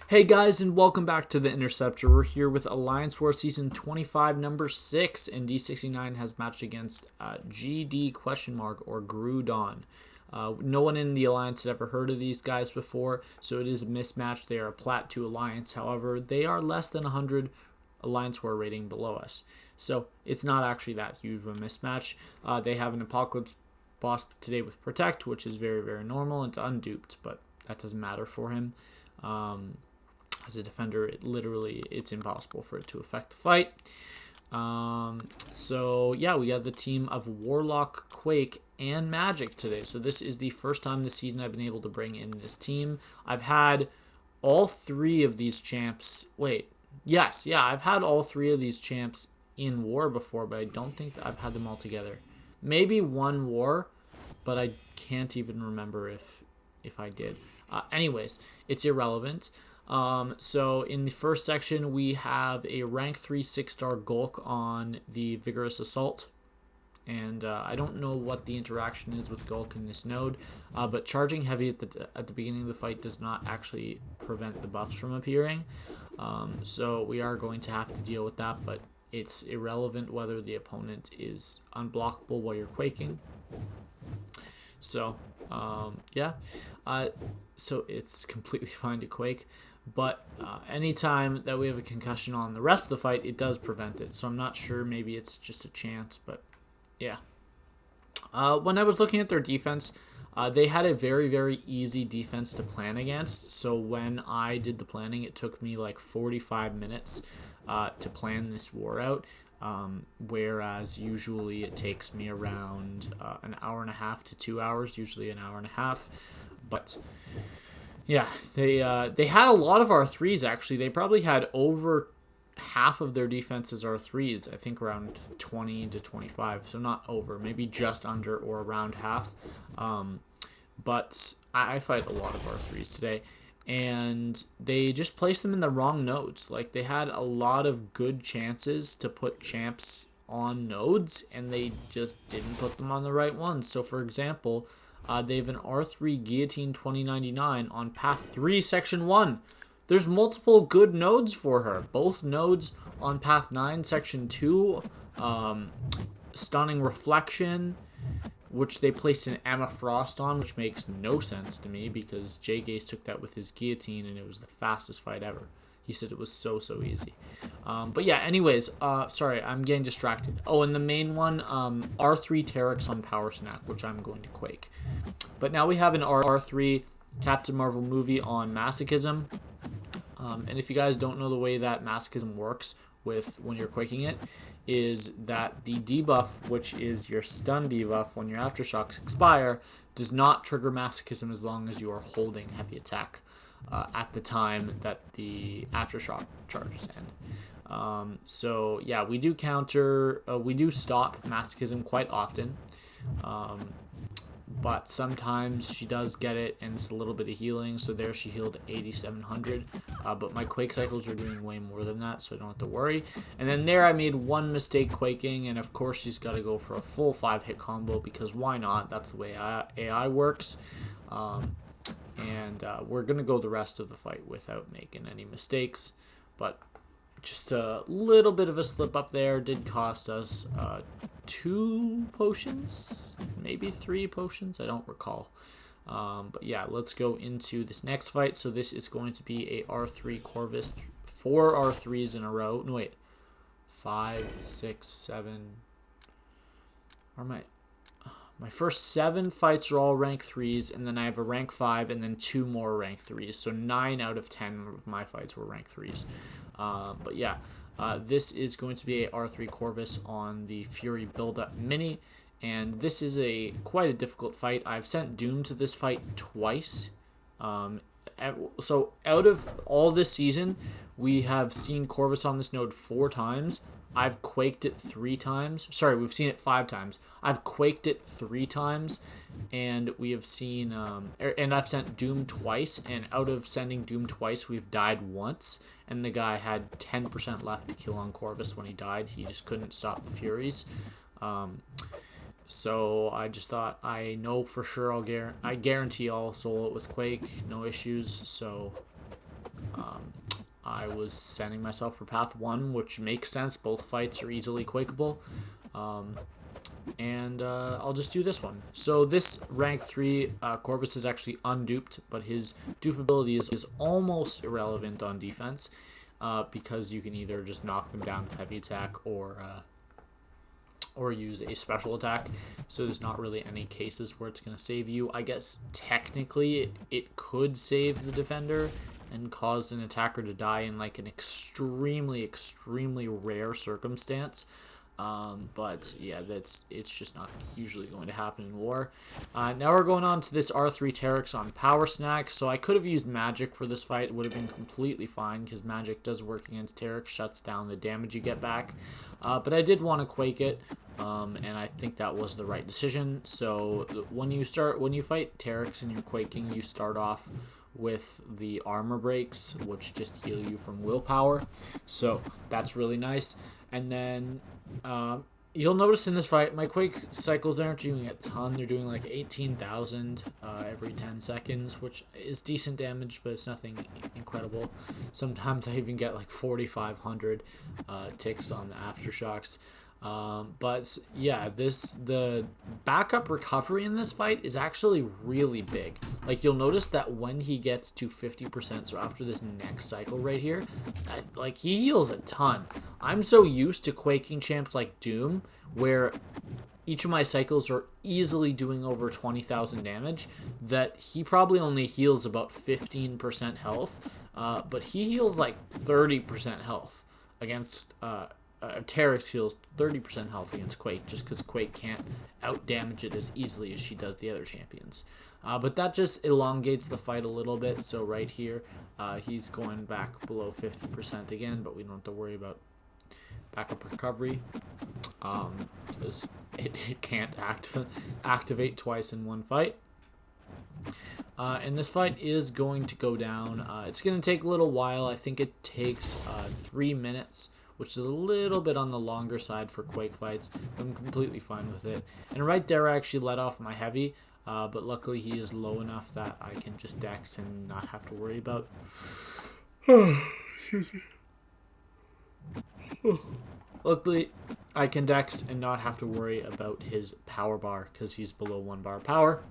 Hey guys, and welcome back to the Interceptor. We're here with Alliance War Season 25, Number 6, and D69 has matched against GD question mark or Grudon. No one in the Alliance had ever heard of these guys before, so it is a mismatch. They are a Plat 2 Alliance. However, they are less than 100 Alliance War rating below us, so it's not actually that huge of a mismatch. They have an Apocalypse boss today with Protect, which is very, very normal. It's unduped, but that doesn't matter for him. As a defender, it's impossible for it to affect the fight. So yeah, we got the team of Warlock, Quake, and Magik today. So this is the first time this season I've been able to bring in this team. I've had all three of these champs. I've had all three of these champs in war before, but I don't think that I've had them all together. Maybe one war, but I can't even remember if I did. Anyways, it's irrelevant. So in the first section, we have a rank 3 6-star Gulk on the Vigorous Assault. And I don't know what the interaction is with Gulk in this node, but charging heavy at the beginning of the fight does not actually prevent the buffs from appearing. So we are going to have to deal with that, but it's irrelevant whether the opponent is unblockable while you're quaking. So, so it's completely fine to quake. But anytime that we have a concussion on the rest of the fight, it does prevent it. So I'm not sure. Maybe it's just a chance. But yeah. When I was looking at their defense, they had a very, very easy defense to plan against. So when I did the planning, it took me like 45 minutes to plan this war out. Whereas usually it takes me around an hour and a half to 2 hours, usually an hour and a half. But yeah, they had a lot of R3s, actually. They probably had over half of their defenses R3s, I think around 20 to 25. So not over, maybe just under or around half. But I fight a lot of R3s today. And they just placed them in the wrong nodes. Like, they had a lot of good chances to put champs on nodes, and they just didn't put them on the right ones. So, for example, they have an R3 Guillotine 2099 on Path 3, Section 1. There's multiple good nodes for her. Both nodes on Path 9, Section 2. Stunning Reflection, which they placed an Emma Frost on, which makes no sense to me because Jay Gaze took that with his Guillotine, and it was the fastest fight ever. He said it was so easy. But yeah, anyways, sorry, I'm getting distracted. Oh, and the main one, R3 Terrax on Power Snack, which I'm going to quake. But now we have an R3 Captain Marvel movie on Masochism. And if you guys don't know the way that Masochism works with when you're quaking it, is that the debuff, which is your stun debuff when your aftershocks expire, does not trigger Masochism as long as you are holding heavy attack at the time that the aftershock charges end. So yeah, we do stop Masochism quite often. But sometimes she does get it, and it's a little bit of healing. So there she healed 8,700. But my Quake cycles are doing way more than that, so I don't have to worry. And then there I made one mistake quaking, and of course she's got to go for a full 5-hit combo, because why not? That's the way AI works. We're going to go the rest of the fight without making any mistakes. But just a little bit of a slip up there did cost us 2 potions, maybe 3 potions, I don't recall. But yeah, let's go into this next fight. So this is going to be a R3 Corvus, 4 R3s in a row. No, wait, 5, 6, 7. Or my first 7 fights are all rank 3s, and then I have a rank 5, and then 2 more rank 3s. So 9 out of 10 of my fights were rank 3s. But yeah, this is going to be a R3 Corvus on the Fury Build-Up Mini, and this is quite a difficult fight. I've sent Doom to this fight twice. So out of all this season, we have seen Corvus on this node 4 times. I've quaked it 3 times. Sorry, we've seen it 5 times. I've quaked it 3 times, and we have seen, and I've sent Doom twice, and out of sending Doom twice, we've died once, and the guy had 10% left to kill on Corvus when he died. He just couldn't stop the Furies. So I just thought, I know for sure I guarantee I'll solo it with Quake, no issues. So I was sending myself for path 1, which makes sense. Both fights are easily quakeable. And I'll just do this one. So this rank 3 Corvus is actually unduped, but his dupe ability is almost irrelevant on defense, because you can either just knock them down with heavy attack or use a special attack. So there's not really any cases where it's going to save you. I guess technically it could save the defender and cause an attacker to die in like an extremely rare circumstance. But yeah, it's just not usually going to happen in war. Now we're going on to this R3 Terrax on Power Snack. So I could have used Magik for this fight. It would have been completely fine because Magik does work against Terrax, shuts down the damage you get back. But I did want to Quake it, and I think that was the right decision. So when you fight Terrax and you're quaking, you start off with the armor breaks, which just heal you from willpower. So that's really nice. And then you'll notice in this fight, my Quake cycles aren't doing a ton. They're doing like 18,000 every 10 seconds, which is decent damage, but it's nothing incredible. Sometimes I even get like 4,500 ticks on the aftershocks. But yeah, the backup recovery in this fight is actually really big. Like, you'll notice that when he gets to 50%, so after this next cycle right here, like, he heals a ton. I'm so used to quaking champs like Doom, where each of my cycles are easily doing over 20,000 damage, that he probably only heals about 15% health, but he heals like 30% health against Terrax heals 30% health against Quake, just because Quake can't out-damage it as easily as she does the other champions. But that just elongates the fight a little bit, so right here, he's going back below 50% again, but we don't have to worry about backup recovery, because it can't activate twice in one fight. And this fight is going to go down. It's going to take a little while. I think it takes 3 minutes, which is a little bit on the longer side for Quake fights. I'm completely fine with it. And right there, I actually let off my heavy, but luckily he is low enough that I can just dex and not have to worry about... Excuse me. Luckily, I can dex and not have to worry about his power bar, because he's below 1 bar power.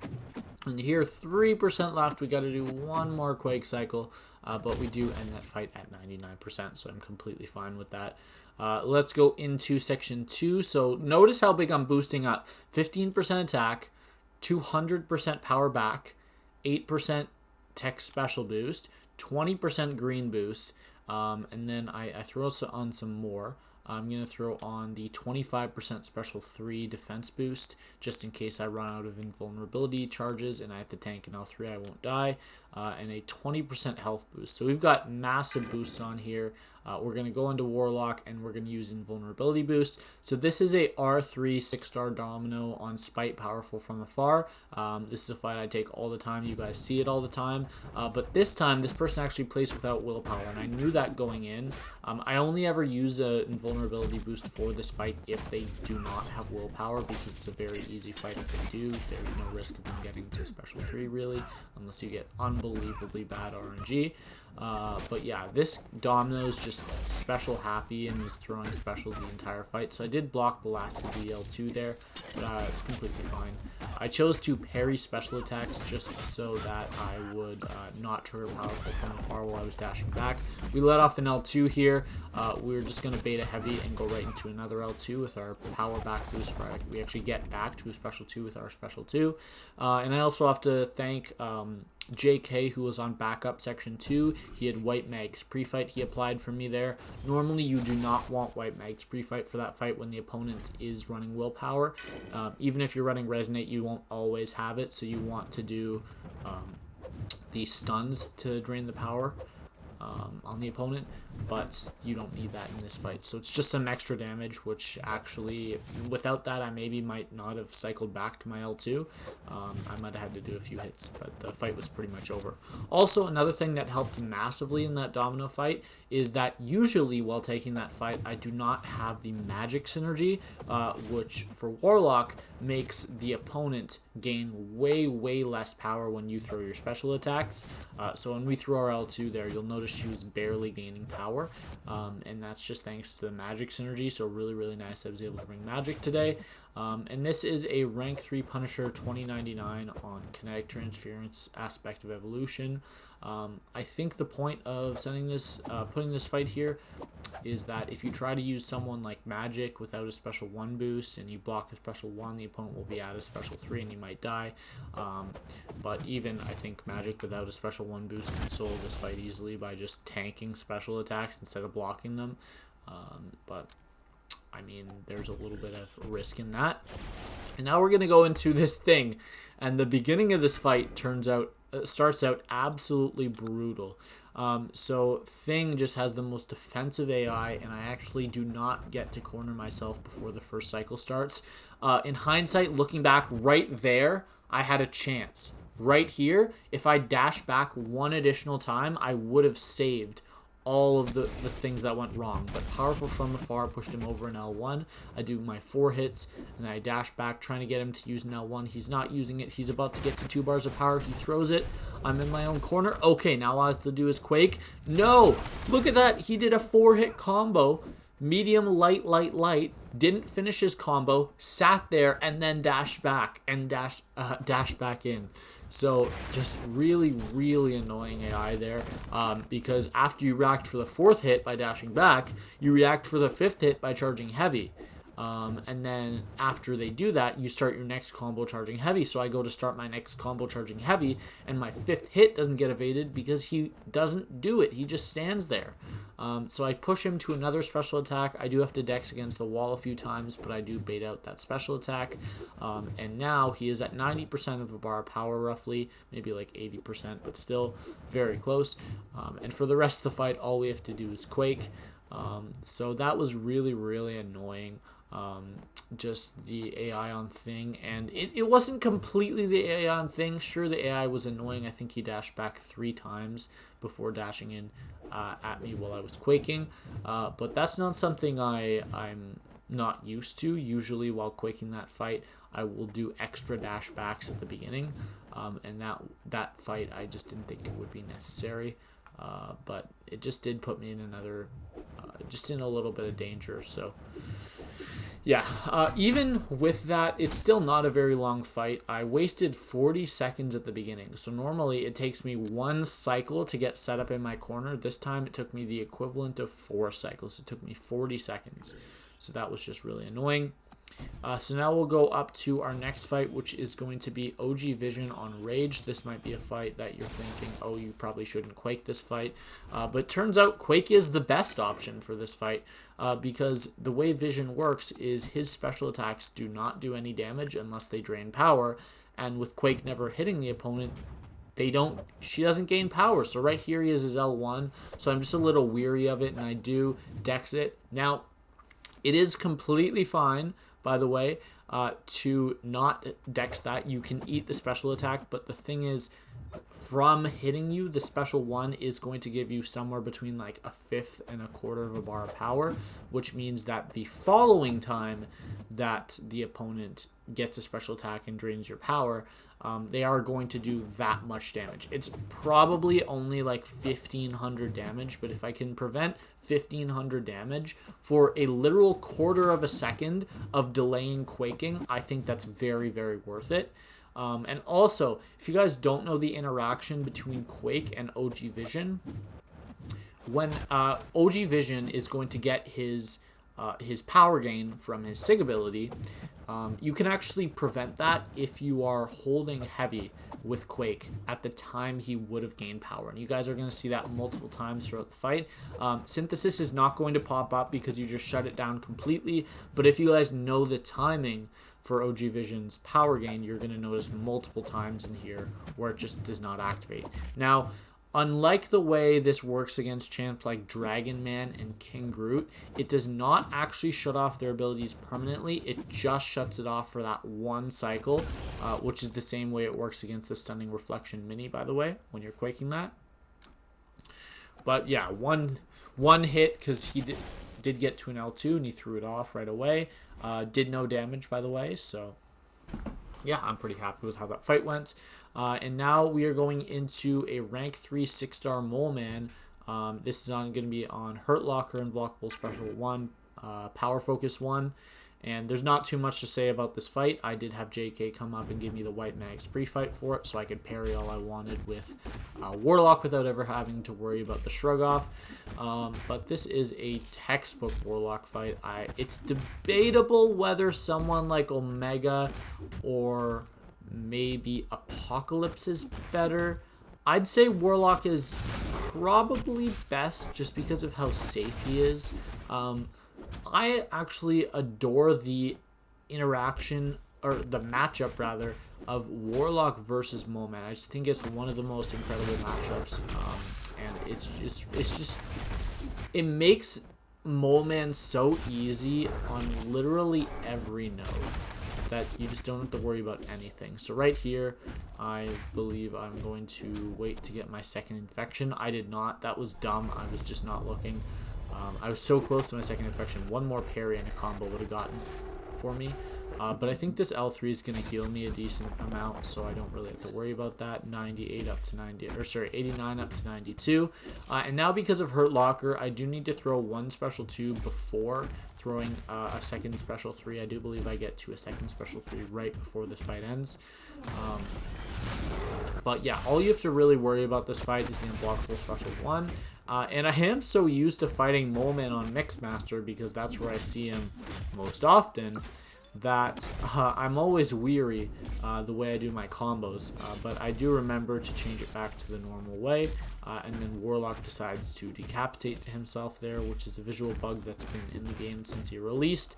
And here, 3% left. We got to do one more Quake cycle, but we do end that fight at 99%, so I'm completely fine with that. Let's go into section 2. So notice how big I'm boosting up. 15% attack, 200% power back, 8% tech special boost, 20% green boost, and then I throw on some more. I'm going to throw on the 25% special 3 defense boost, just in case I run out of invulnerability charges and I have to tank an L3, I won't die, and a 20% health boost. So we've got massive boosts on here. We're going to go into Warlock, and we're going to use invulnerability boost. So this is a R3 6-star Domino on Spite, powerful from afar. This is a fight I take all the time. You guys see it all the time. But this time, this person actually plays without willpower, and I knew that going in. I only ever use an invulnerability boost for this fight if they do not have willpower, because it's a very easy fight if they do. There's no risk of them getting to special 3, really, unless you get unbelievably bad RNG. But yeah, this Domino's just special happy and is throwing specials the entire fight. So I did block the last of the L2 there, but it's completely fine. I chose to parry special attacks just so that I would not trigger powerful from afar while I was dashing back. We let off an L2 here. We're just going to beta heavy and go right into another L2 with our power back boost, where we actually get back to a special 2 with our special 2. And I also have to thank JK, who was on backup section 2. He had white mags pre-fight he applied for me there. Normally you do not want white mags pre-fight for that fight when the opponent is running willpower. Even if you're running resonate, you won't always have it, so you want to do the stuns to drain the power on the opponent, but you don't need that in this fight. So it's just some extra damage, which actually, without that, I maybe might not have cycled back to my L2. I might have had to do a few hits, but the fight was pretty much over. Also, another thing that helped massively in that Domino fight is that usually while taking that fight, I do not have the Magik synergy, which for Warlock makes the opponent gain way less power when you throw your special attacks. So when we throw our L2 there, you'll notice she was barely gaining power, and that's just thanks to the Magik synergy. So really nice I was able to bring Magik today. And this is a rank 3 Punisher 2099 on kinetic transference aspect of evolution. I think the point of sending this, putting this fight here, is that if you try to use someone like Magik without a special 1 boost and you block a special 1, the opponent will be at a special 3 and you might die. But even I think Magik without a special 1 boost can solo this fight easily by just tanking special attacks instead of blocking them. But I mean, there's a little bit of risk in that. And now we're going to go into this thing, and the beginning of this fight starts out absolutely brutal. So Thing just has the most defensive AI, and I actually do not get to corner myself before the first cycle starts. In hindsight, looking back right there, I had a chance. Right here, if I dashed back one additional time, I would have saved all of the things that went wrong. But powerful from afar, pushed him over an L1. I do my 4 hits, and I dash back, trying to get him to use an L1. He's not using it. He's about to get to 2 bars of power. He throws it. I'm in my own corner. Okay, now all I have to do is Quake. No! Look at that. He did a 4-hit combo. Medium, light, light, light. Didn't finish his combo. Sat there, and then dashed back, and dashed back in. So just really annoying AI there, because after you react for the 4th hit by dashing back, you react for the 5th hit by charging heavy. And then after they do that, you start your next combo charging heavy. So I go to start my next combo charging heavy, and my 5th hit doesn't get evaded because he doesn't do it. He just stands there. So I push him to another special attack. I do have to dex against the wall a few times, but I do bait out that special attack. And now he is at 90% of a bar of power, roughly, maybe like 80%, but still very close. And for the rest of the fight, all we have to do is Quake. So that was really annoying. Just the AI on Thing, and it wasn't completely the AI on Thing. Sure, the AI was annoying. I think he dashed back 3 times before dashing in at me while I was quaking, but that's not something I'm not used to. Usually while quaking that fight, I will do extra dash backs at the beginning, and that fight I just didn't think it would be necessary, but it just did put me in another just in a little bit of danger. So yeah, even with that, it's still not a very long fight. I wasted 40 seconds at the beginning. So normally it takes me 1 cycle to get set up in my corner. This time it took me the equivalent of 4 cycles. It took me 40 seconds. So that was just really annoying. So now we'll go up to our next fight, which is going to be OG Vision on Rage. This might be a fight that you're thinking, oh, you probably shouldn't Quake this fight. But it turns out Quake is the best option for this fight, because the way Vision works is his special attacks do not do any damage unless they drain power. And with Quake never hitting the opponent, she doesn't gain power. So right here he is his L1. So I'm just a little weary of it, and I do dex it. Now, it is completely fine, by the way, to not dex that. You can eat the special attack, but the thing is, from hitting you, the special 1 is going to give you somewhere between like a 1/5 and a 1/4 of a bar of power, which means that the following time that the opponent gets a special attack and drains your power, they are going to do that much damage. It's probably only like 1,500 damage, but if I can prevent 1,500 damage for a literal 1/4 of a second of delaying quaking, I think that's very worth it. And also, if you guys don't know the interaction between Quake and OG Vision, when OG Vision is going to get his power gain from his SIG ability, you can actually prevent that if you are holding heavy with Quake at the time he would have gained power. And you guys are going to see that multiple times throughout the fight. Synthesis is not going to pop up because you just shut it down completely. But if you guys know the timing for OG Vision's power gain, you're going to notice multiple times in here where it just does not activate. Now, unlike the way this works against champs like Dragon Man and King Groot, it does not actually shut off their abilities permanently. It just shuts it off for that 1 cycle, which is the same way it works against the Stunning Reflection Mini, by the way, when you're quaking that. But yeah, one hit, because he did get to an L2 and he threw it off right away. Did no damage, by the way, so yeah, I'm pretty happy with how that fight went. And now we are going into a rank 3 6-star Moleman. This is going to be on Hurt Locker and Blockable Special 1, Power Focus 1. And there's not too much to say about this fight. I did have JK come up and give me the White Mag's pre-fight for it, so I could parry all I wanted with Warlock without ever having to worry about the shrug off. But this is a textbook Warlock fight. It's debatable whether someone like Omega or maybe Apocalypse is better. I'd say Warlock is probably best just because of how safe he is. I actually adore the interaction, or the matchup rather, of Warlock versus Moleman. I just think it's one of the most incredible matchups, and it makes Moleman so easy on literally every node that you just don't have to worry about anything. So right here, I believe I'm going to wait to get my second infection. I did not. That was dumb. I was just not looking. I was so close to my second infection. One more parry and a combo would have gotten for me. But I think this L3 is going to heal me a decent amount, so I don't really have to worry about that. 98 up to 90, or sorry, 89 up to 92. And now because of Hurt Locker, I do need to throw one special 2 before throwing a second special 3. I do believe I get to a second special 3 right before this fight ends. But yeah, all you have to really worry about this fight is the unblockable special 1. And I am so used to fighting Moleman on Mixmaster because that's where I see him most often, that I'm always weary the way I do my combos. But I do remember to change it back to the normal way. And then Warlock decides to decapitate himself there, which is a visual bug that's been in the game since he released.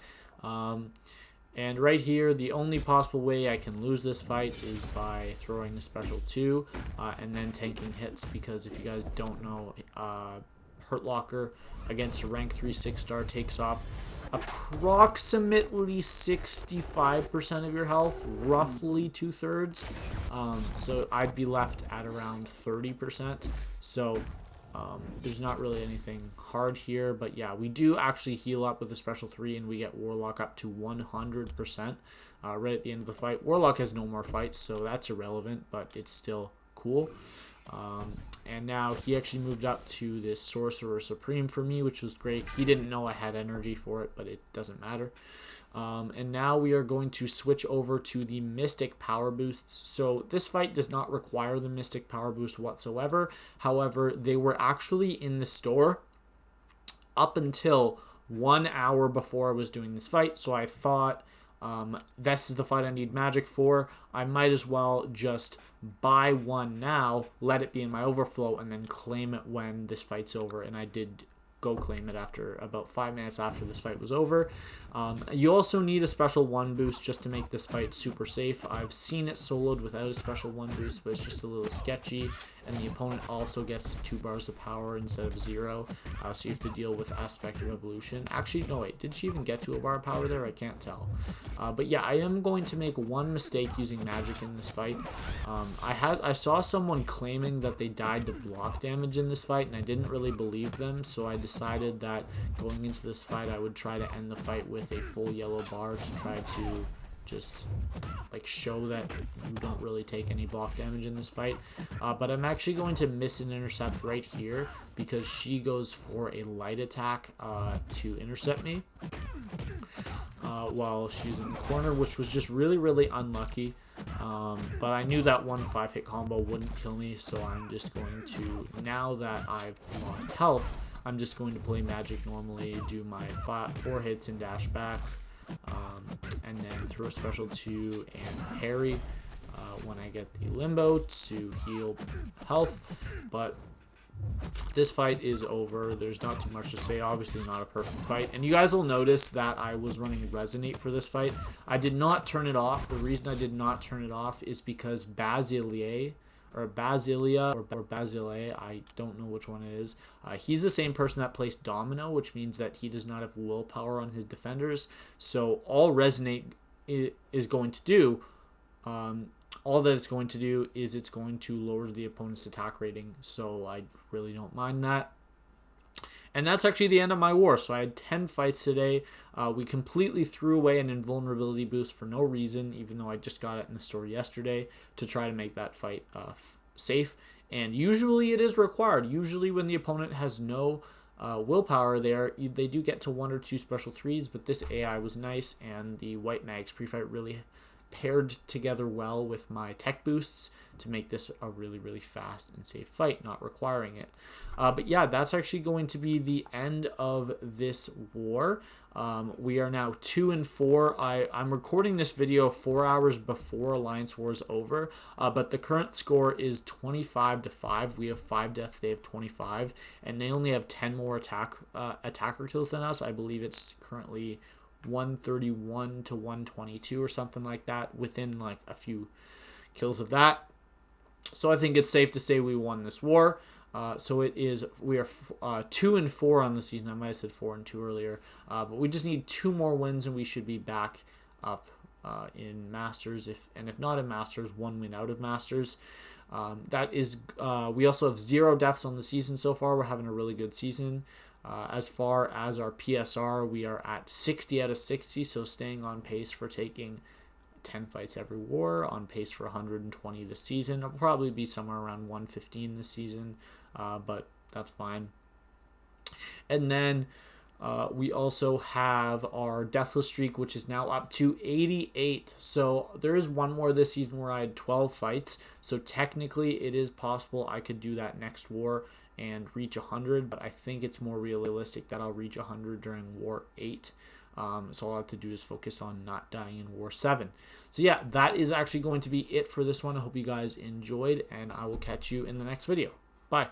And right here, the only possible way I can lose this fight is by throwing the special 2 and then tanking hits, because if you guys don't know, Hurt Locker against a rank 3 6-star takes off approximately 65% of your health, roughly 2/3. So I'd be left at around 30%. So there's not really anything hard here, but yeah, we do actually heal up with a special 3 and we get Warlock up to 100% right at the end of the fight. Warlock has no more fights, so that's irrelevant, but it's still cool. And now he actually moved up to this Sorcerer Supreme for me, which was great. He didn't know I had energy for it, but it doesn't matter. And now we are going to switch over to the Mystic Power Boosts. So this fight does not require the Mystic Power Boost whatsoever. However, they were actually in the store up until 1 hour before I was doing this fight. So I thought, this is the fight I need Magik for. I might as well just buy one now, let it be in my overflow, and then claim it when this fight's over. And I did go claim it after about 5 minutes after this fight was over. You also need a special 1 boost just to make this fight super safe. I've seen it soloed without a special 1 boost, but it's just a little sketchy. And the opponent also gets 2 bars of power instead of 0. So you have to deal with Aspect Revolution. Actually, no, wait, did she even get to a bar of power there? I can't tell. But yeah, I am going to make one mistake using Magik in this fight. I saw someone claiming that they died to block damage in this fight, and I didn't really believe them, so I decided that going into this fight, I would try to end the fight with a full yellow bar to try to just like show that you don't really take any block damage in this fight. But I'm actually going to miss an intercept right here because she goes for a light attack to intercept me while she's in the corner, which was just really unlucky. But I knew that one 5-hit combo wouldn't kill me, so I'm just going to, now that I've lost health, I'm just going to play Magik normally, do my 4 hits and dash back, and then throw a special 2 and parry when I get the limbo to heal health. But this fight is over. There's not too much to say. Obviously not a perfect fight. And you guys will notice that I was running Resonate for this fight. I did not turn it off. The reason I did not turn it off is because Basilia, I don't know which one it is. He's the same person that plays Domino, which means that he does not have willpower on his defenders. So all Resonate is going to do, all that it's going to do is it's going to lower the opponent's attack rating. So I really don't mind that. And that's actually the end of my war. So I had 10 fights today. We completely threw away an invulnerability boost for no reason, even though I just got it in the store yesterday to try to make that fight safe. And usually it is required. Usually when the opponent has no willpower there, they do get to 1 or 2 special 3s, but this AI was nice, and the white mags pre-fight really paired together well with my tech boosts to make this a really, really fast and safe fight, not requiring it. But yeah, that's actually going to be the end of this war. We are now 2-4. I'm recording this video 4 hours before Alliance War is over, but the current score is 25-5. We have 5 deaths, they have 25, and they only have 10 more attacker kills than us. I believe it's currently 131 to 122 or something like that, within like a few kills of that. So I think it's safe to say we won this war. So we are 2-4 on the season. I might have said 4-2 earlier, but we just need 2 more wins and we should be back up in Masters. If not in Masters, 1 win out of Masters. That is. We also have 0 deaths on the season so far. We're having a really good season. As far as our PSR, we are at 60 out of 60, so staying on pace for taking 10 fights every war, on pace for 120 this season. It'll probably be somewhere around 115 this season, but that's fine. And then we also have our Deathless streak, which is now up to 88. So there is 1 more this season where I had 12 fights. So technically it is possible I could do that next war and reach 100, but I think it's more realistic that I'll reach 100 during War 8. So all I have to do is focus on not dying in War 7. So yeah, that is actually going to be it for this one. I hope you guys enjoyed, and I will catch you in the next video. Bye.